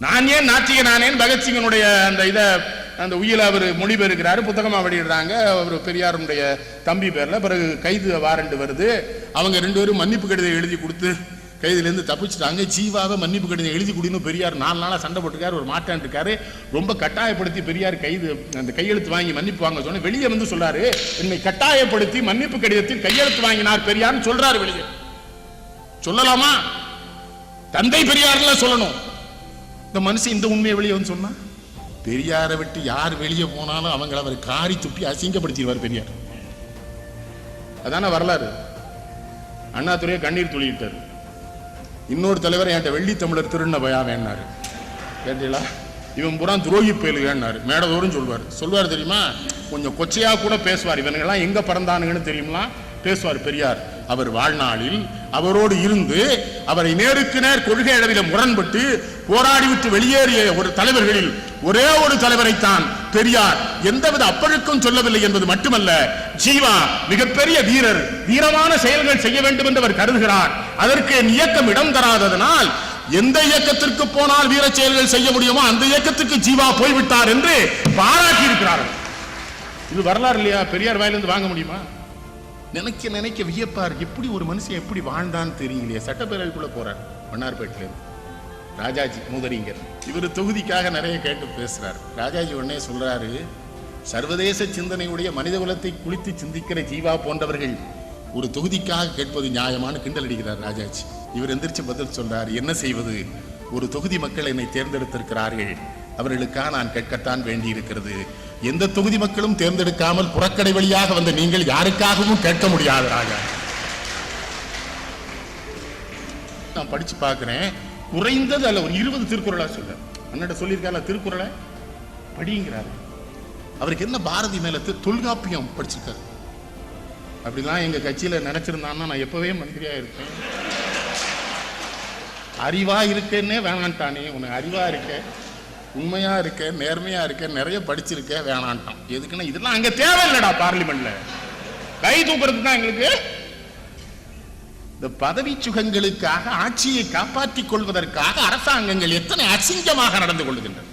நான் ஏன் நாத்திக நானேன் பகத்சிங்கனுடைய அந்த இதை அந்த உயிரை அவர் மொழிபெயர்க்கிறாரு, புத்தகமாக வெளியிடுறாங்க. அவர் பெரியாருடைய தம்பி பேரில். பிறகு கைது வாரண்ட் வருது. அவங்க 2 பேரும் மன்னிப்பு கடிதம் எழுதி கொடுத்து கைதிலேருந்து தப்பிச்சுட்டாங்க. ஜீவாவை மன்னிப்பு கடிதம் எழுதி கொடுன்னு பெரியார் 4 நாளாக சண்டை போட்டுருக்காரு. ஒரு மாட்டான் இருக்காரு. ரொம்ப கட்டாயப்படுத்தி பெரியார் அந்த கையெழுத்து வாங்கி மன்னிப்பு வாங்க சொன்ன வெளியே வந்து சொல்றாரு, என்னை கட்டாயப்படுத்தி மன்னிப்பு கடிதத்தில் கையெழுத்து வாங்கினார் பெரியார்னு சொல்றாரு. வெளியே சொல்லலாமா? தந்தை பெரியார்ல சொல்லணும். இந்த மனுஷன் இந்த உண்மையை வெளியே வந்து சொன்னா, பெரியாரை விட்டு யார் வெளியே போனாலும் அவங்களை அவர் காரி துப்பி அசிங்கப்படுத்திடுவார் பெரியார். அதான வரலாறு. அண்ணாதுரையை கண்ணீர் துளியிட்டார். இன்னொரு தலைவர் என்கிட்ட வெள்ளி தமிழர் திருண்ண பயா வேணாரு. கேட்டீங்களா? இவன் புறான் துரோகி பயலுகன்னாரு. மேடதோறும் சொல்வார் தெரியுமா? கொஞ்சம் கொச்சையா கூட பேசுவார். இவனுங்கெல்லாம் எங்க பறந்தானுங்கன்னு தெரியுமா பேசுவார் பெரியார். அவர் வாழ்நாளில் அவரோடு இருந்து அவரை நேருக்கு நேர் கொள்கை அளவில் முரண்பட்டு போராடிவிட்டு வெளியேறிய ஒரு தலைவர்களில் ஒரே ஒரு தலைவரைத்தான் பெரியார் எந்தவித அப்பழுக்கும் சொல்லவில்லை என்பது மட்டுமல்ல, ஜீவா மிகப்பெரிய வீரர், வீரமான செயல்கள் செய்ய வேண்டும் என்று அவர் கருதுகிறார். அதற்கு என் இயக்கம் இடம் தராததனால் எந்த இயக்கத்திற்கு போனால் வீர செயல்கள் செய்ய முடியுமோ அந்த இயக்கத்துக்கு ஜீவா போய்விட்டார் என்று பாராட்டி இருக்கிறார்கள். இது வரலாறு இல்லையா? பெரியார் வாயிலிருந்து வாங்க முடியுமா? நினைக்க வியப்பார். எப்படி ஒரு மனுஷன் எப்படி வாழ்ந்தான்னு தெரியலையே. சட்டப்பேரவைக்குள்ள போறார் மன்னார்பேட்டில. ராஜாஜி மூதறிஞர் இவர் தொகுதிக்காக நிறைய கேட்டு பேசுறாரு. ராஜாஜி உடனே சொல்றாரு, சர்வதேச சிந்தனையுடைய மனித குலத்தை குளித்து சிந்திக்கிற ஜீவா போன்றவர்கள் ஒரு தொகுதிக்காக கேட்பது நியாயமான கிண்டல் அடிக்கிறார் ராஜாஜி. இவர் எந்திரிச்சு பதில் சொல்றார், என்ன செய்வது, ஒரு தொகுதி மக்கள் என்னை தேர்ந்தெடுத்திருக்கிறார்கள், அவர்களுக்காக நான் கேட்கத்தான் வேண்டி இருக்கிறது. எந்த தொகுதி மக்களும் தேர்ந்தெடுக்காமல் புறக்கடை வழியாக வந்த நீங்கள் யாருக்காகவும் கேட்க முடியாது ராஜா. நான் படிச்சு பார்க்கிறேன், குறைந்தது அல்ல ஒரு 20 திருக்குறளா சொல்ல அண்ணாட்ட சொல்லியிருக்காரு. திருக்குறளை படிங்கிறாரு. அவருக்கு என்ன பாரதி மேல தொல்காப்பியம் படிச்சிருக்காரு. அப்படிலாம் எங்க கட்சியில நினைச்சிருந்தான்னா நான் எப்பவே மந்திரியா இருப்பேன். அறிவா இருக்கேன்னே வேணான்ட்டானே. உனக்கு அறிவா இருக்க, உண்மையா இருக்க, நேர்மையா இருக்க, நிறைய படிச்சிருக்க, வேணான்ட்டான். எதுக்குன்னா இதெல்லாம் அங்க தேவையில்லடா. பார்லிமெண்ட்ல கை தூக்குறது தான் எங்களுக்கு. இந்த பதவி சுகங்களுக்காக ஆட்சியை காப்பாற்றிக் கொள்வதற்காக அரசாங்கங்கள் எத்தனை அசிங்கமாக நடந்து கொள்கின்றன.